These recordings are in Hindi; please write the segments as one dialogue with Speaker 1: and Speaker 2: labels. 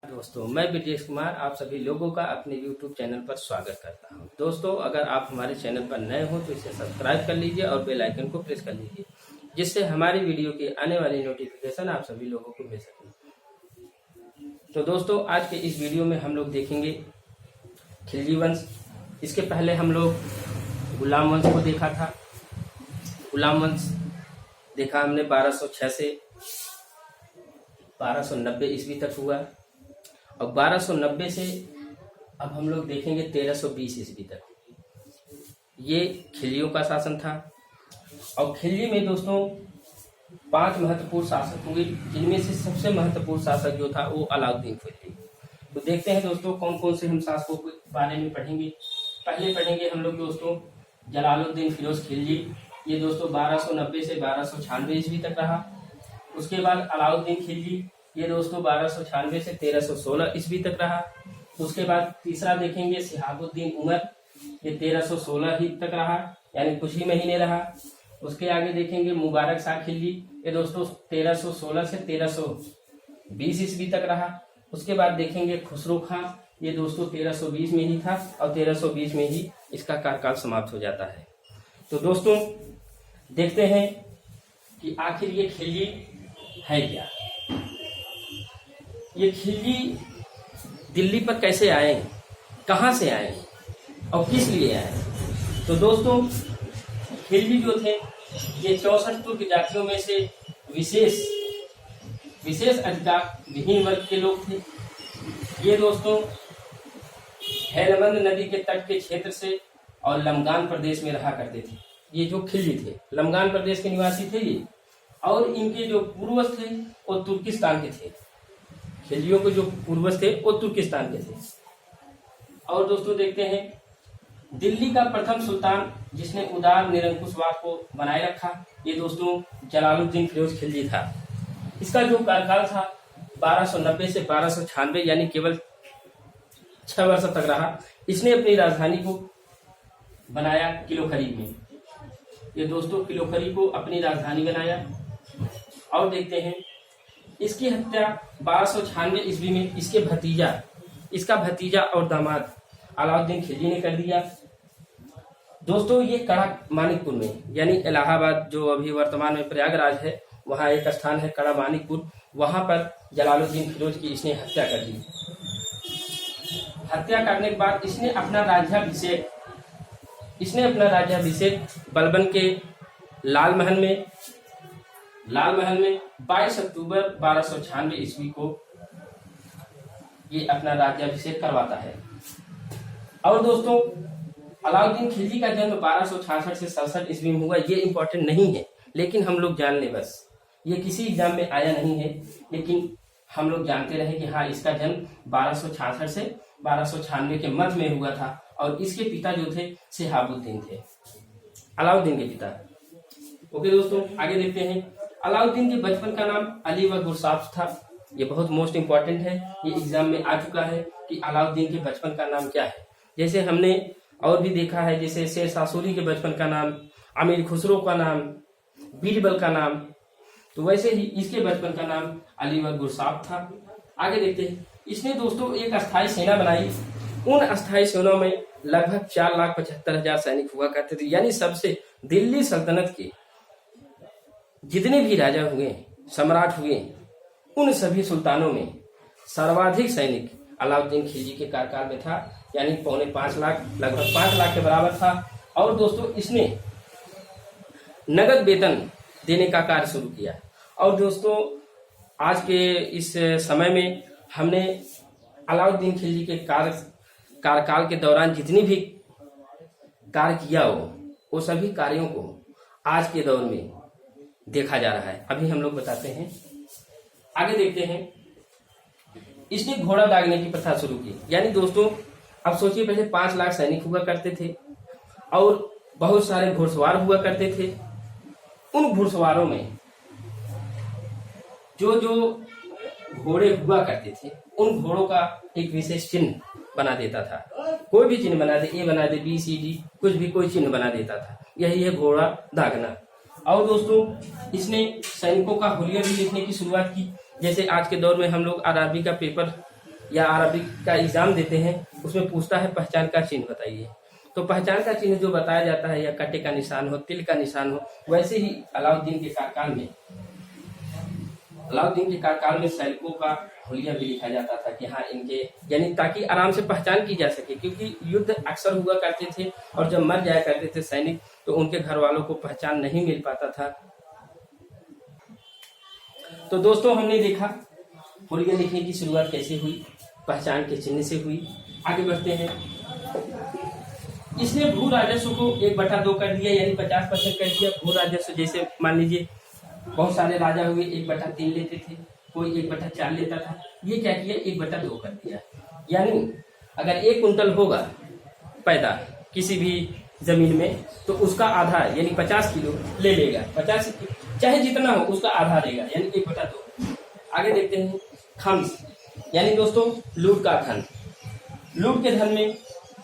Speaker 1: दोस्तों, मैं ब्रजेश कुमार आप सभी लोगों का अपने YouTube चैनल पर स्वागत करता हूं। दोस्तों, अगर आप हमारे चैनल पर नए हो तो इसे सब्सक्राइब कर लीजिए और बेल आइकन को प्रेस कर लीजिए, जिससे हमारी वीडियो की आने वाली नोटिफिकेशन आप सभी लोगों को मिल सके। तो दोस्तों, आज के इस वीडियो में हम लोग देखेंगे खिलजी वंश। इसके पहले हम लोग गुलाम वंश को देखा था। गुलाम वंश देखा हमने 1206 से 1290 ईस्वी तक हुआ, और 1290 से अब हम लोग देखेंगे 1320 ईस्वी तक। ये खिलजियों का शासन था। और खिलजी में दोस्तों 5 महत्वपूर्ण शासक हुए, जिनमें से सबसे महत्वपूर्ण शासक जो था वो अलाउद्दीन खिलजी। तो देखते हैं दोस्तों कौन कौन से हम शासकों के बारे में पढ़ेंगे। पहले पढ़ेंगे हम लोग दोस्तों जलालुद्दीन फिरोज खिलजी। ये दोस्तों 1290 से 1296 ईस्वी तक रहा। उसके बाद अलाउद्दीन खिलजी, ये दोस्तों 1296 से 1316 ईस्वी तक रहा। उसके बाद तीसरा देखेंगे शिहाबुद्दीन उमर, ये 1316 ही तक रहा, यानी कुछ ही महीने रहा। उसके आगे देखेंगे मुबारक शाह खिलजी, ये दोस्तों 1316 से 1320 ईस्वी तक रहा। उसके बाद देखेंगे खुसरो खां, ये दोस्तों 1320 में ही था और 1320 में ही इसका कार्यकाल समाप्त हो जाता है। तो दोस्तों देखते हैं कि आखिर ये खिलजी है क्या। ये खिलजी दिल्ली पर कैसे आए, कहाँ से आए और किस लिए आए। तो दोस्तों खिलजी जो थे ये 64 तुर्क जातियों में से विशेष अधिकार विहीन वर्ग के लोग थे। ये दोस्तों हेलमंद नदी के तट के क्षेत्र से और लमगान प्रदेश में रहा करते थे। ये जो खिलजी थे लमगान प्रदेश के निवासी थे ये, और इनके जो पूर्वज थे वो तुर्किस्तान के थे। खिलजियों के जो पूर्वज थे वो तुर्किस्तान के थे। और दोस्तों देखते हैं दिल्ली का प्रथम सुल्तान जिसने उदार निरंकुशवाद को बनाए रखा, ये दोस्तों जलालुद्दीन फिरोज खिलजी था। इसका जो कार्यकाल था 1290 से 1296, यानी केवल 6 वर्ष तक रहा। इसने अपनी राजधानी को बनाया किलोखरी में। ये दोस्तों किलोखरी को अपनी राजधानी बनाया। और देखते हैं इसकी हत्या 1296 ईस्वी में इसका भतीजा और दामाद अलाउद्दीन खिलजी ने कर दिया। दोस्तों ये कड़ा मानिकपुर में, यानी इलाहाबाद जो अभी वर्तमान में प्रयागराज है, वहाँ एक स्थान है कड़ा मानिकपुर, वहां पर जलालुद्दीन फिरोज की इसने हत्या कर दी। हत्या करने के बाद इसने अपना राज्याभिषेक बलबन के लाल महल में 22 अक्टूबर 1296 ईस्वी को ये अपना राज्याभिषेक करवाता है। और दोस्तों अलाउद्दीन खिलजी का जन्म 1266 से 67 ईस्वी में हुआ। ये इंपॉर्टेंट नहीं है, लेकिन हम लोग जान ले बस। ये किसी एग्जाम में आया नहीं है, लेकिन हम लोग जानते रहे कि हाँ इसका जन्म 1266 से 1296 के मध्य में हुआ था। और इसके पिता जो थे शिहाबुद्दीन थे, अलाउद्दीन के पिता। ओके दोस्तों आगे देखते हैं। अलाउद्दीन के बचपन का नाम अली व गुरसाफ था। ये बहुत मोस्ट इंपॉर्टेंट है, ये एग्जाम में आ चुका है कि अलाउद्दीन के बचपन का नाम क्या है। जैसे हमने और भी देखा है, जैसे शेर शाह सूरी के बचपन का नाम, अमीर खुसरो का नाम, बीरबल का नाम, तो वैसे ही इसके बचपन का नाम अली व गुरसाफ था। आगे देखते हैं। इसने दोस्तों एक अस्थायी सेना बनाई। उन अस्थायी सेनाओं में लगभग 4,75,000 सैनिक हुआ करते थे। यानी सबसे दिल्ली सल्तनत के जितने भी राजा हुए, सम्राट हुए, उन सभी सुल्तानों में सर्वाधिक सैनिक अलाउद्दीन खिलजी के कार्यकाल में था, यानी 4.25 लाख, लगभग 5 लाख के बराबर था। और दोस्तों इसने नगद वेतन देने का कार्य शुरू किया। और दोस्तों आज के इस समय में हमने अलाउद्दीन खिलजी के कार्यकाल के दौरान जितनी भी कार्य किया हो, वो सभी कार्यों को आज के दौर में देखा जा रहा है। अभी हम लोग बताते हैं। आगे देखते हैं। इसने घोड़ा दागने की प्रथा शुरू की। यानी दोस्तों अब सोचिए, पहले 5 लाख सैनिक हुआ करते थे और बहुत सारे घुड़सवार हुआ करते थे। उन घुड़सवारों में जो घोड़े हुआ करते थे, उन घोड़ों का एक विशेष चिन्ह बना देता था। कोई भी चिन्ह बना दे, ए बना दे, बी सी डी, कुछ भी कोई चिन्ह बना देता था। यही है घोड़ा दागना। और दोस्तों इसने सैनिकों का हुलिया भी लिखने की शुरुआत की। जैसे आज के दौर में हम लोग आरआरबी का पेपर या अरबिक का एग्जाम देते हैं, उसमें पूछता है पहचान का चिन्ह बताइए। तो पहचान का चिन्ह जो बताया जाता है, या कांटे का निशान हो, तिल का निशान हो, वैसे ही अलाउद्दीन के कार्यकाल में सैनिकों का हुलिया भी लिखा जाता था कि हाँ इनके, यानी ताकि आराम से पहचान की जा सके, क्योंकि युद्ध अक्सर हुआ करते थे और जब मर जाया करते थे सैनिक तो उनके घर वालों को पहचान नहीं मिल पाता था। तो दोस्तों हमने देखा हुलिया लिखने की शुरुआत कैसे हुई, पहचान के चिन्ह से हुई। आगे बढ़ते हैं। इसने भू राजस्व को 1/2 कर दिया, यानी 50% कर दिया। भू राजस्व जैसे मान लीजिए बहुत सारे राजा हुए, 1/3 लेते थे, कोई 1/4 लेता था, ये क्या किया 1/2 कर दिया। यानी अगर 1 कुंटल होगा पैदा किसी भी जमीन में तो उसका आधा यानी 50 किलो ले लेगा, 50 चाहे जितना हो उसका आधा लेगा, यानी 1/2। आगे देखते हैं खम्स, यानी दोस्तों लूट का धन। लूट के धन में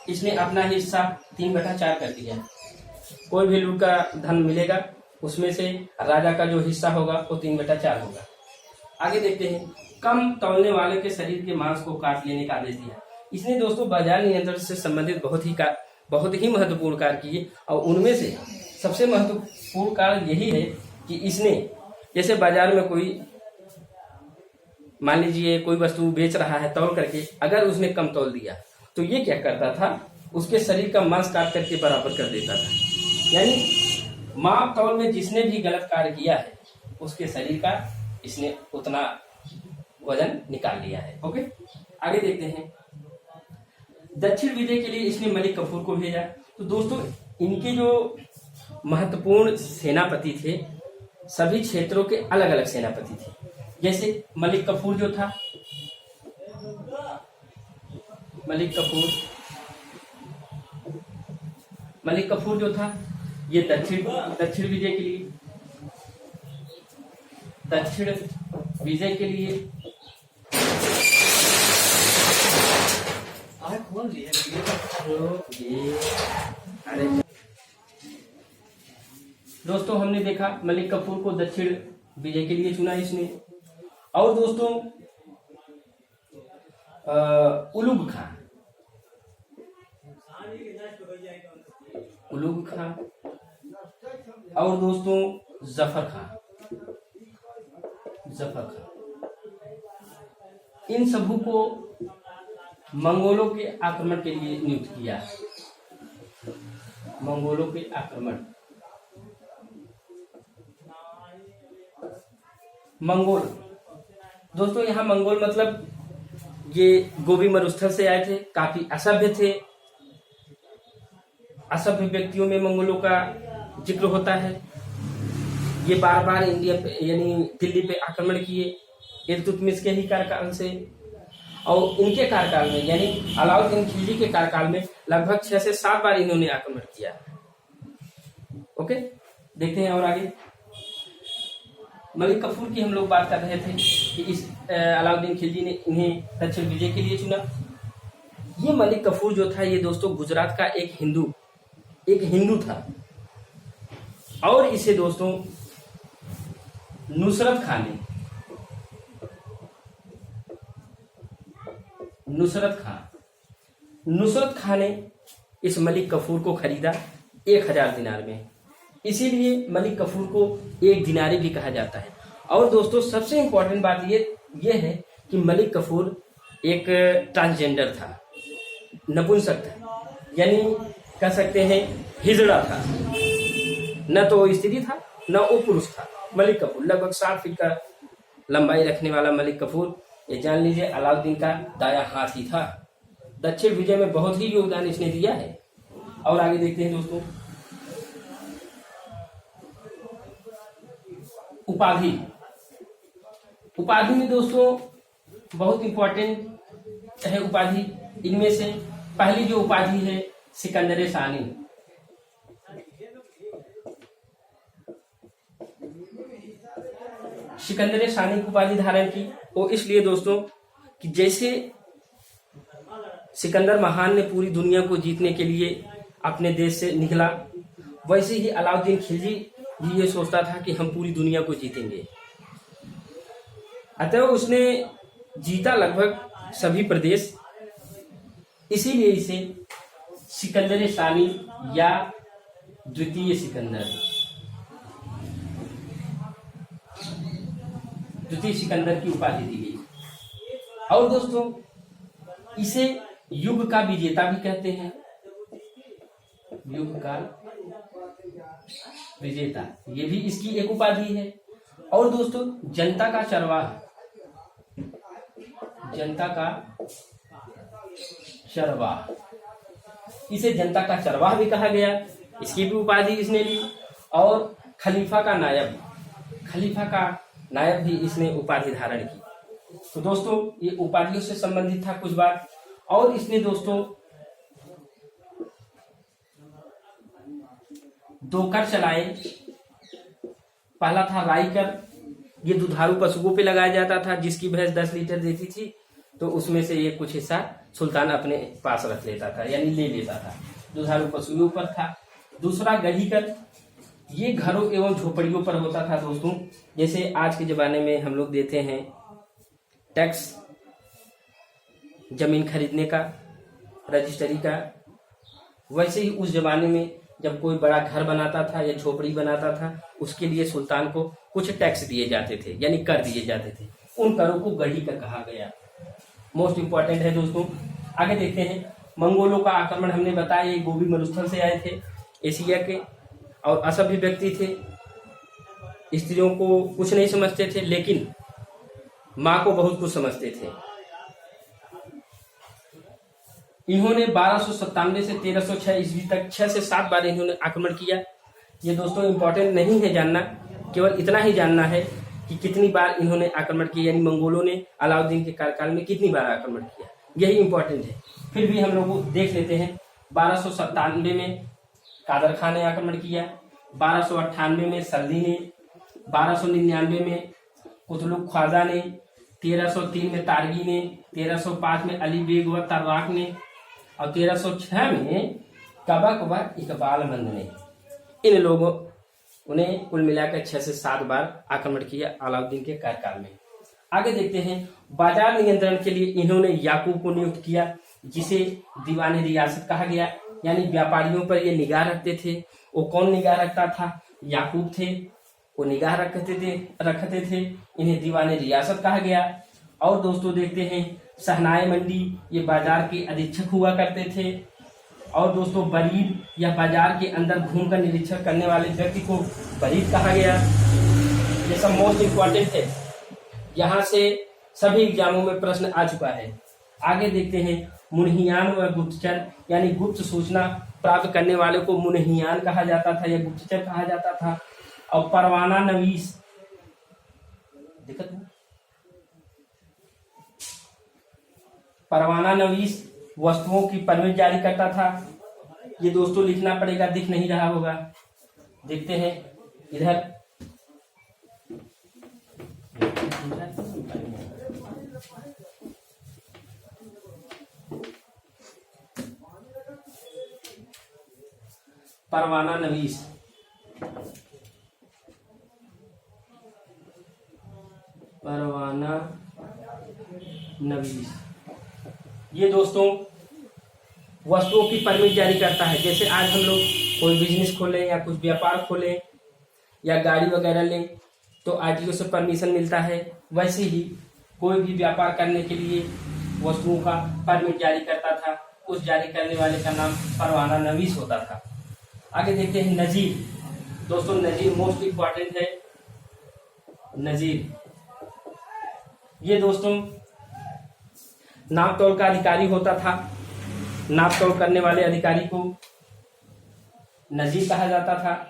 Speaker 1: इसने अपना हिस्सा 3/4 कर दिया। कोई भी लूट का धन मिलेगा उसमें से राजा का जो हिस्सा होगा वो 3/4 होगा। आगे देखते हैं कम तौलने वाले के शरीर के मांस को काट लेने का आदेश दिया। इसने दोस्तों बाजार नियंत्रण से संबंधित बहुत ही महत्वपूर्ण कार्य किए, और उनमें से सबसे महत्वपूर्ण कार्य यही है कि इसने जैसे बाजार में कोई मान लीजिए कोई वस्तु बेच रहा है तौल करके, अगर उसने कम तौल दिया तो ये क्या करता था, उसके शरीर का मांस काट करके बराबर कर देता था। यानी माप तौल में जिसने भी गलत कार्य किया है उसके शरीर का इसने उतना वजन निकाल लिया है। ओके, आगे देखते हैं। दक्षिण विजय के लिए इसने मलिक कफूर को भेजा। तो दोस्तों इनके जो महत्वपूर्ण सेनापति थे, सभी क्षेत्रों के अलग अलग सेनापति थे। जैसे मलिक कफूर जो था, मलिक कफूर जो था ये दक्षिण विजय के लिए दोस्तों हमने देखा मलिक कफूर को दक्षिण विजय के लिए चुना इसने। और दोस्तों उलुग खां और दोस्तों जफर खां, इन सबों को मंगोलों के आक्रमण के लिए नियुक्त किया। मंगोलों के आक्रमण, मंगोल दोस्तों यहाँ मंगोल मतलब ये गोबी मरुस्थल से आए थे, काफी असभ्य थे। असभ्य व्यक्तियों में मंगोलों का जिक्र होता है। ये बार बार इंडिया पे यानी दिल्ली पे आक्रमण किए इल्तुतमिश के ही कार्यकाल से, और इनके कार्यकाल में यानी अलाउद्दीन खिलजी के कार्यकाल में लगभग 6 से 7 बार इन्होंने आक्रमण किया। ओके, देखते हैं और आगे। मलिक कफूर की हम लोग बात कर रहे थे कि इस अलाउद्दीन खिलजी ने इन्हें दक्षिण विजय के लिए चुना। ये मलिक कफूर जो था ये दोस्तों गुजरात का एक हिंदू था, और इसे दोस्तों नुसरत खां ने इस मलिक कफूर को खरीदा 1000 दिनार में। इसीलिए मलिक कफूर को एक दिनारी भी कहा जाता है। और दोस्तों सबसे इंपॉर्टेंट बात ये है कि मलिक कफूर एक ट्रांसजेंडर था, नपुंसक था, यानी कह सकते हैं हिजड़ा था। न तो वो स्त्री था न वो पुरुष था। मलिक कफूर लगभग 60 फीट का लंबाई रखने वाला मलिक कफूर, ये जान लीजिए अलाउद्दीन का दाया हाथ ही था। दक्षिण विजय में बहुत ही योगदान इसने दिया है। और आगे देखते हैं दोस्तों उपाधि में दोस्तों बहुत इंपॉर्टेंट है उपाधि। इनमें से पहली जो उपाधि है सिकंदर सानी। सिकंदर सानी की उपाधि धारण की वो इसलिए दोस्तों कि जैसे सिकंदर महान ने पूरी दुनिया को जीतने के लिए अपने देश से निकला, वैसे ही अलाउद्दीन खिलजी भी ये सोचता था कि हम पूरी दुनिया को जीतेंगे। अतः उसने जीता लगभग सभी प्रदेश, इसीलिए इसे सिकंदर सानी या द्वितीय सिकंदर की उपाधि दी गई। और दोस्तों इसे युग का विजेता भी कहते हैं, युग का विजेता, ये भी इसकी एक उपाधि है। और दोस्तों जनता का चरवाह, जनता का चरवाह, इसे जनता का चरवाह भी कहा गया, इसकी भी उपाधि इसने ली। और खलीफा का नायब, खलीफा का नायब भी इसने उपाधि धारण की। तो दोस्तों ये उपाधियों से संबंधित था कुछ बात। और इसने दोस्तों 2 कर चलाए। पहला था राई कर, ये दुधारू पशुओं पे लगाया जाता था, जिसकी भैंस 10 लीटर देती थी तो उसमें से ये कुछ हिस्सा सुल्तान अपने पास रख लेता था, यानी ले लेता था, दुधारू पशुओं पर था। दूसरा गढ़ी कर, ये घरों एवं झोपड़ियों पर होता था दोस्तों। जैसे आज के जमाने में हम लोग देते हैं टैक्स जमीन खरीदने का, रजिस्ट्री का, वैसे ही उस जमाने में जब कोई बड़ा घर बनाता था या झोपड़ी बनाता था, उसके लिए सुल्तान को कुछ टैक्स दिए जाते थे, यानी कर दिए जाते थे। उन करों को गढ़ी कर कहा गया। मोस्ट इंपॉर्टेंट है दोस्तों। आगे देखते हैं, मंगोलों का आक्रमण हमने बताया, ये गोबी मरुस्थल से आए थे, एशिया के, और असभ्य व्यक्ति थे, स्त्रियों को कुछ नहीं समझते थे, लेकिन माँ को बहुत कुछ समझते थे। इन्होंने 1297 से 1306 ईस्वी तक 6 से 7 बार इन्होंने आक्रमण किया। ये दोस्तों इंपॉर्टेंट नहीं है जानना, केवल इतना ही जानना है कि कितनी बार इन्होंने आक्रमण किया, यानी मंगोलों ने अलाउद्दीन के कार्यकाल में कितनी बार आक्रमण किया, यही इंपॉर्टेंट है। फिर भी हम लोग देख लेते हैं। 1297 में कादर खान ने आक्रमण किया, 1298 में सल्दी ने, 1299 में कुतलुक ख्वाजा ने, 1303 में तारगी ने, 1305 में अली बेग व तर्राक ने, और 1306 में कबक व इकबाल मंद ने। इन लोगों उन्हें कुल मिलाकर 6 से 7 बार आक्रमण किया अलाउद्दीन के कार्यकाल में। आगे देखते हैं, बाजार नियंत्रण के लिए इन्होंने याकूब को नियुक्त किया, जिसे दीवाने रियासत कहा गया, यानी व्यापारियों पर ये निगाह रखते थे। वो कौन निगाह रखता था? याकूब थे, वो निगाह रखते थे। इन्हें दीवाने रियासत कहा गया। और दोस्तों देखते हैं, सहनाए मंडी, ये बाजार के अधीक्षक हुआ करते थे। और दोस्तों बरीद या बाजार के अंदर घूमकर निरीक्षण करने वाले व्यक्ति को बरीद कहा गया। ये सब मोस्ट इम्पोर्टेंट है, यहाँ से सभी एग्जामों में प्रश्न आ चुका है। आगे देखते हैं, मुनहियान व गुप्तचर, यानी गुप्त सूचना प्राप्त करने वाले को मुनहियान कहा जाता था या गुप्तचर कहा जाता था। और परवाना नवीस, दिक्कत है, परवाना नवीस वस्तुओं की परमिट जारी करता था। ये दोस्तों लिखना पड़ेगा, दिख नहीं रहा होगा, देखते हैं इधर। परवाना नवीस, परवाना नवीस, ये दोस्तों वस्तुओं की परमिट जारी करता है। जैसे आज हम लोग कोई बिजनेस खोलें या कुछ व्यापार खोलें या गाड़ी वगैरह लें तो आरटीओ से परमिशन मिलता है, वैसे ही कोई भी व्यापार करने के लिए वस्तुओं का परमिट जारी करता था। उस जारी करने वाले का नाम परवाना नवीस होता था। आगे देखते हैं, नजीर। दोस्तों नजीर मोस्ट इम्पॉर्टेंट है। नजीर, ये दोस्तों नाप तोल का अधिकारी होता था। नाप तोल करने वाले अधिकारी को नजीर कहा जाता था।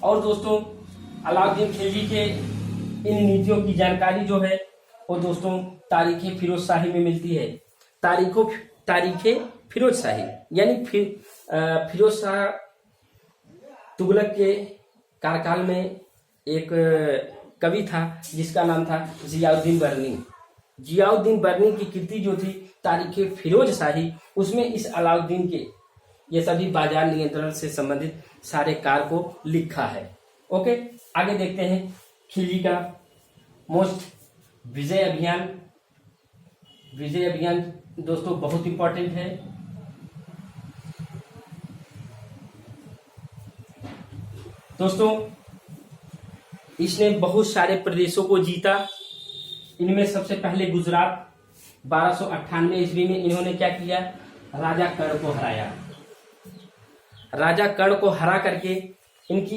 Speaker 1: और दोस्तों अलाउद्दीन खिलजी के इन नीतियों की जानकारी जो है वो दोस्तों तारीखे फिरोज शाही में मिलती है। तारीखे फिरोज शाही, यानी फिरोज शाह तुगलक के कार्यकाल में एक कवि था जिसका नाम था जियाउद्दीन बर्नी। जियाउद्दीन बर्नी की कृति जो थी तारीखे फिरोज शाही, उसमें इस अलाउद्दीन के ये सभी बाजार नियंत्रण से संबंधित सारे कार्य को लिखा है। ओके, आगे देखते हैं खिलजी का मोस्ट विजय अभियान विजय अभियान दोस्तों बहुत इंपॉर्टेंट है। दोस्तों इसने बहुत सारे प्रदेशों को जीता। इनमें सबसे पहले गुजरात 1298 ईस्वी में इन्होंने क्या किया, राजा कर्ण को हराया। राजा कर्ण को हरा करके इनकी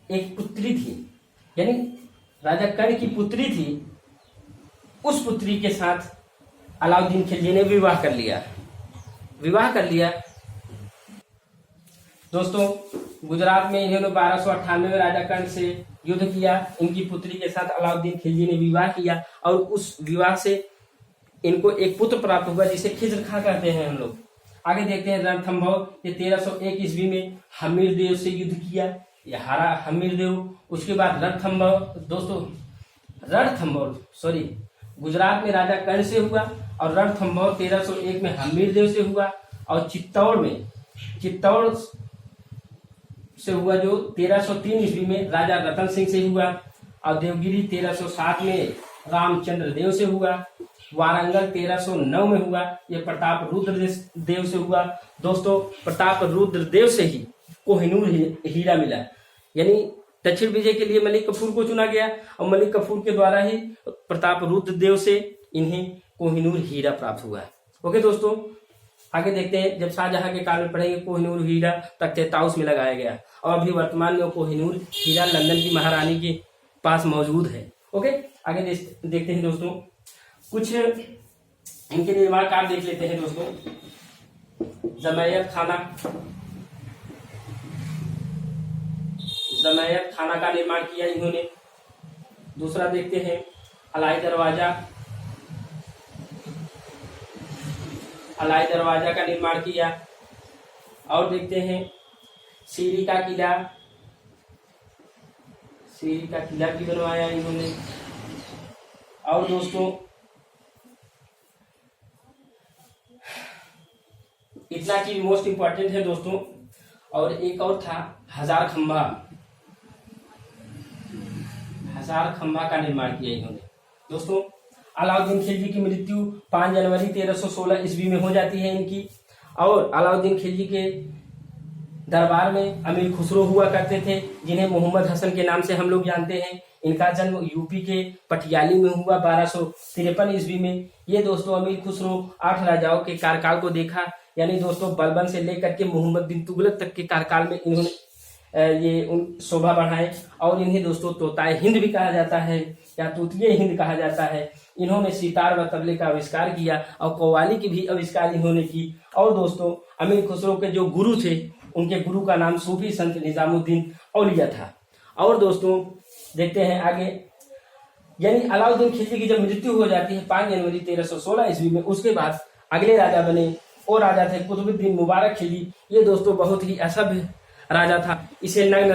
Speaker 1: एक पुत्री थी, यानी राजा कर्ण की पुत्री थी, उस पुत्री के साथ अलाउद्दीन खिलजी ने विवाह कर लिया। दोस्तों गुजरात में इन्होंने 1298 में राजा कर्ण से युद्ध किया, इनकी पुत्री के साथ अलाउद्दीन खिलजी ने विवाह किया और उस विवाह से इनको एक पुत्र प्राप्त हुआ जिसे खिज्र खां कहते हैं हम लोग। आगे देखते हैं रणथंभौर, ये 1301 ईस्वी में हमीरदेव से युद्ध किया, ये हारा हमीरदेव। उसके बाद रणथंभौर गुजरात में राजा कर्ण से हुआ और रणथंभौर 1301 में हमीरदेव से हुआ और चित्तौड़ से हुआ जो 1303 ईस्वी में राजा रतन सिंह से हुआ और देवगिरी 1307 में रामचंद्र देव से हुआ। वारंगल 1309 में हुआ, यह प्रताप रुद्र देव से हुआ। दोस्तों प्रताप रुद्र देव से ही कोहिनूर हीरा मिला, यानी दक्षिण विजय के लिए मलिक कफूर को चुना गया और मलिक कफूर के द्वारा ही प्रताप रुद्र देव से इन्हें कोहिनूर हीरा प्राप्त हुआ। ओके दोस्तों आगे देखते हैं, जब शाहजहां के काल में पढ़ेंगे कोहिनूर हीरा तख्ते ताउस में लगाया गया और अभी वर्तमान में कोहिनूर हीरा लंदन की महारानी के पास मौजूद है। ओके आगे देखते हैं दोस्तों, कुछ इनके निर्माण कार्य देख लेते हैं दोस्तों। जमायत खाना का निर्माण किया इन्होंने। दूसरा देखते हैं अलाई दरवाजा का निर्माण किया। और देखते हैं सीरी का किला भी बनवाया इन्होंने। और दोस्तों इतना चीज मोस्ट इंपॉर्टेंट है दोस्तों। और एक और था हजार खंभा का निर्माण किया इन्होंने। दोस्तों अलाउद्दीन खिलजी की मृत्यु 5 जनवरी 1316 ईस्वी में हो जाती है इनकी। और अलाउद्दीन खिलजी के दरबार में अमीर खुसरो हुआ करते थे, जिन्हें मोहम्मद हसन के नाम से हम लोग जानते हैं। इनका जन्म यूपी के पटियाली में हुआ 1253 ईस्वी में। ये दोस्तों अमीर खुसरो 8 राजाओं के कार्यकाल को देखा, यानी दोस्तों बलबन से लेकर के मोहम्मद बिन तुगलक तक के कार्यकाल में इन्होंने ये उन शोभा बढ़ाए। और इन्हें दोस्तों तोताए हिंद भी कहा जाता है या तूतिए हिंद कहा जाता है। इन्होंने सितार व तबले का आविष्कार किया और कव्वाली की भी आविष्कार इन्होंने की। और दोस्तों अमीर खुसरो के जो गुरु थे, उनके गुरु का नाम सूफी संत निजामुद्दीन औलिया था। और दोस्तों देखते हैं आगे, यानी अलाउद्दीन खिलजी की जब मृत्यु हो जाती है 5 जनवरी 1316 ईस्वी में, उसके बाद अगले राजा बने, और राजा थे कुतुबुद्दीन मुबारक खिलजी। ये दोस्तों बहुत ही असभ्य राजा था, इसे नग्न